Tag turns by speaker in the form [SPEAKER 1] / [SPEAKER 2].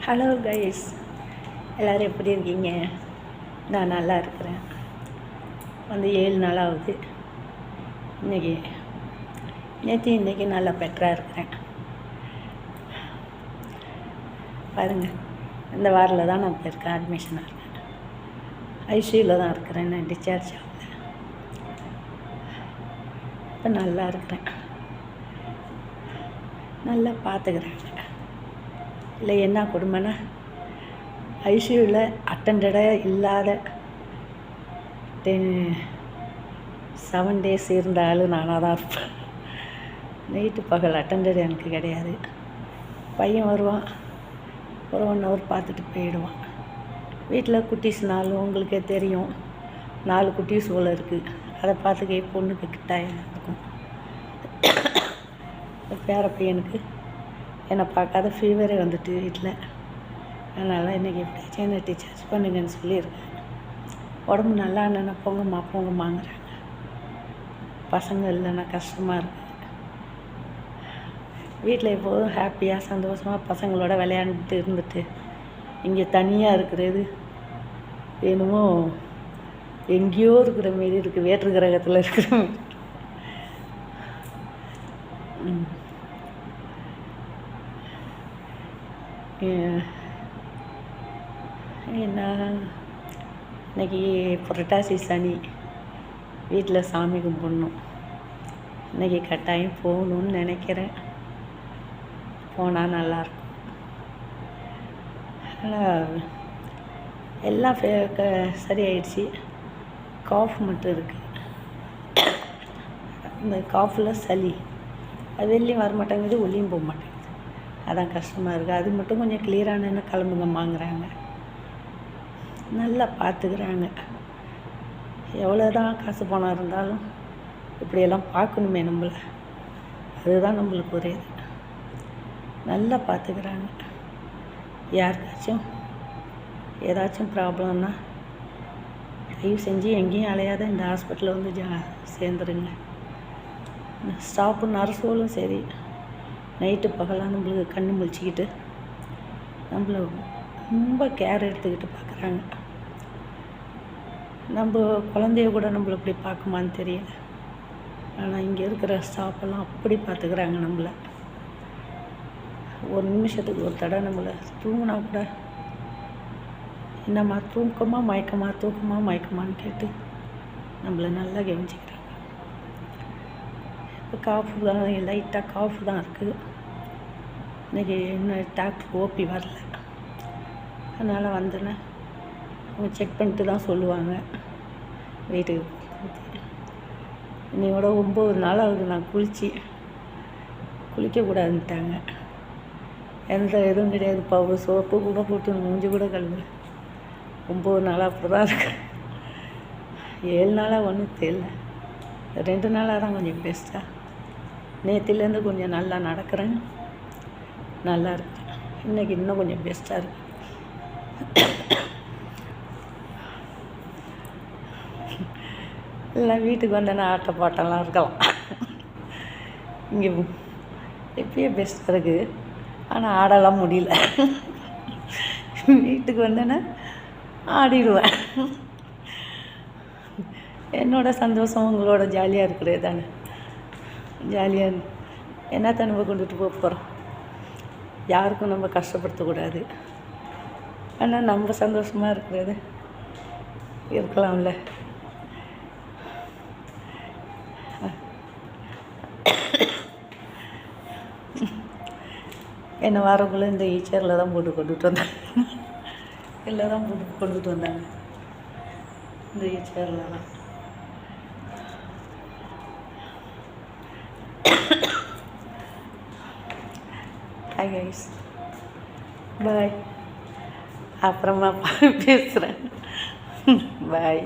[SPEAKER 1] Hello guys, எல்லோரும் எப்படி இருக்கீங்க? நான் நல்லா இருக்கிறேன். 7 நாள் ஆகுது. இன்றைக்கி நல்லா பெட்டராக இருக்கிறேன். பாருங்கள், இந்த வாரில் தான் நான் போயிருக்கேன், அட்மிஷனாக இருக்கேன். ஐசியூவில் தான் இருக்கிறேன், நான் டிஸ்சார்ஜ் ஆகல. இப்போ நல்லா இருக்கிறேன், நல்லா பார்த்துக்கிறேன். இல்லை என்ன கொடுமைன்னா, ஐசியூவில் அட்டண்டடாக இல்லாத 7 days இருந்த ஆள் நானாக தான் இருப்பேன். நைட்டு பகல் அட்டண்டட் எனக்கு கிடையாது. பையன் வருவான், ஒரு 1 hour பார்த்துட்டு போயிடுவான். வீட்டில் குட்டீஸ் 4 உங்களுக்கே தெரியும், 4 குட்டீஸ் போல் இருக்குது. அதை பார்த்துக்க பொண்ணுக்கு கிட்டாயம் இருக்கும். பேர பையனுக்கு என்னை பார்க்காத ஃபீவரே வந்துட்டு வீட்டில். அதனால் இன்றைக்கி எப்படியாச்சும் என்னை டிஸ்சார்ஜ் பண்ணுங்கன்னு சொல்லியிருக்கேன். உடம்பு நல்லா இல்லைன்னா போங்கம்மாங்கிறாங்க. பசங்க இல்லைன்னா கஷ்டமாக இருக்குது. வீட்டில் எப்போதும் ஹாப்பியாக சந்தோஷமாக பசங்களோட விளையாண்டுட்டு இருந்துட்டு இங்கே தனியாக இருக்கிறது என்னமோ எங்கேயோ இருக்கிற மாரி இருக்குது, வேற்று கிரகத்தில் இருக்கிற மாரி. என்ன இன்றைக்கி புரட்டாசி சனி, வீட்டில் சாமி கும்பிடணும். இன்றைக்கி கட்டாயம் போகணுன்னு நினைக்கிறேன். போனால் நல்லாயிருக்கும். ஆனால் எல்லாம் சரியாயிடுச்சு. காஃப் மட்டும் இருக்குது. இந்த காஃபில் சளி அது வெளியும் வர மாட்டேங்குது, உள்ளியும் போக மாட்டேங்குது. அதான் கஷ்டமாக இருக்குது. அது மட்டும் கொஞ்சம் கிளியரானு கிளம்புங்கம்மாங்கிறாங்க. நல்லா பார்த்துக்கிறாங்க. எவ்வளோ தான் காசு பணம் இருந்தாலும் இப்படியெல்லாம் பார்க்கணுமே நம்மளை. அதுதான் நம்மளுக்கு ஒரு இது. நல்லா பார்த்துக்கிறாங்க. யாருக்காச்சும் ஏதாச்சும் ப்ராப்ளம்னா தயவு செஞ்சு எங்கேயும் அலையாத இந்த ஹாஸ்பிட்டலில் வந்து சேர்ந்துருங்க. ஸ்டாஃபு நர்ஸுகளும் சரி, நைட்டு பகலாக நம்மளுக்கு கண்ணு முழிச்சிக்கிட்டு நம்மளை ரொம்ப கேர் எடுத்துக்கிட்டு பார்க்குறாங்க. நம்ம குழந்தைய கூட நம்மளை இப்படி பார்க்குமான்னு தெரியல. ஆனால் இங்கே இருக்கிற ஸ்டாஃபெல்லாம் அப்படி பார்த்துக்கிறாங்க நம்மளை. ஒரு நிமிஷத்துக்கு ஒரு தடவை நம்மளை தூங்கினா கூட என்னம்மா தூக்கமாக மயக்கமான்னு கேட்டு நம்மளை நல்லா கவனிச்சிக்கிறாங்க. இப்போ காஃபு தான், லைட்டாக காஃபு தான் இருக்குது. இன்றைக்கி இன்னும் டாக்டர் ஓபி வரல. அதனால் வந்தேன்னா அவங்க செக் பண்ணிட்டு தான் சொல்லுவாங்க வீட்டுக்கு. இன்னையோட 9 நாள் ஆகுது நான் குளிக்கக்கூடாதுன்ட்டாங்க. எந்த எதுவும் கிடையாது, பவுடர் சோப்பு கூட போட்டு மூஞ்சி கூட கழுவல. 9 நாளாக அப்படி தான் இருக்கு. 7 நாளாக ஒன்றும் தெரியல. 2 நாளாக தான் கொஞ்சம் பெஸ்ட்டாக. நேற்றுலேருந்து கொஞ்சம் நல்லா நடக்கிறேன், நல்லா இருக்கேன். இன்றைக்கி இன்னும் கொஞ்சம் பெஸ்ட்டாக இருக்கு. இல்லை வீட்டுக்கு வந்தேன்னா ஆட்ட பாட்டெல்லாம் இருக்கலாம். இங்கே எப்பயே பெஸ்ட்டாக இருக்குது, ஆனால் ஆடலாம் முடியல. வீட்டுக்கு வந்தேன்னா ஆடிடுவேன். என்னோட சந்தோஷம் உங்களோட ஜாலியாக இருக்கிறது தானே. ஜாலியாக என்னத்தை நம்ம கொண்டுட்டு போக போகிறோம். யாருக்கும் நம்ம கஷ்டப்படுத்தக்கூடாது. ஆனால் நம்ம சந்தோஷமாக இருக்கிறது இருக்கலாம்ல. என்னை வரக்குள்ளே இந்த ஈச்சரில் தான் போட்டு கொண்டுட்டு வந்தாங்க. இதில் தான் போட்டு கொண்டுட்டு வந்தாங்க, இந்த ஈச்சரில் தான். ஹாய் கைஸ், பாய். அப்புறமா பேசுகிறேன். பாய்.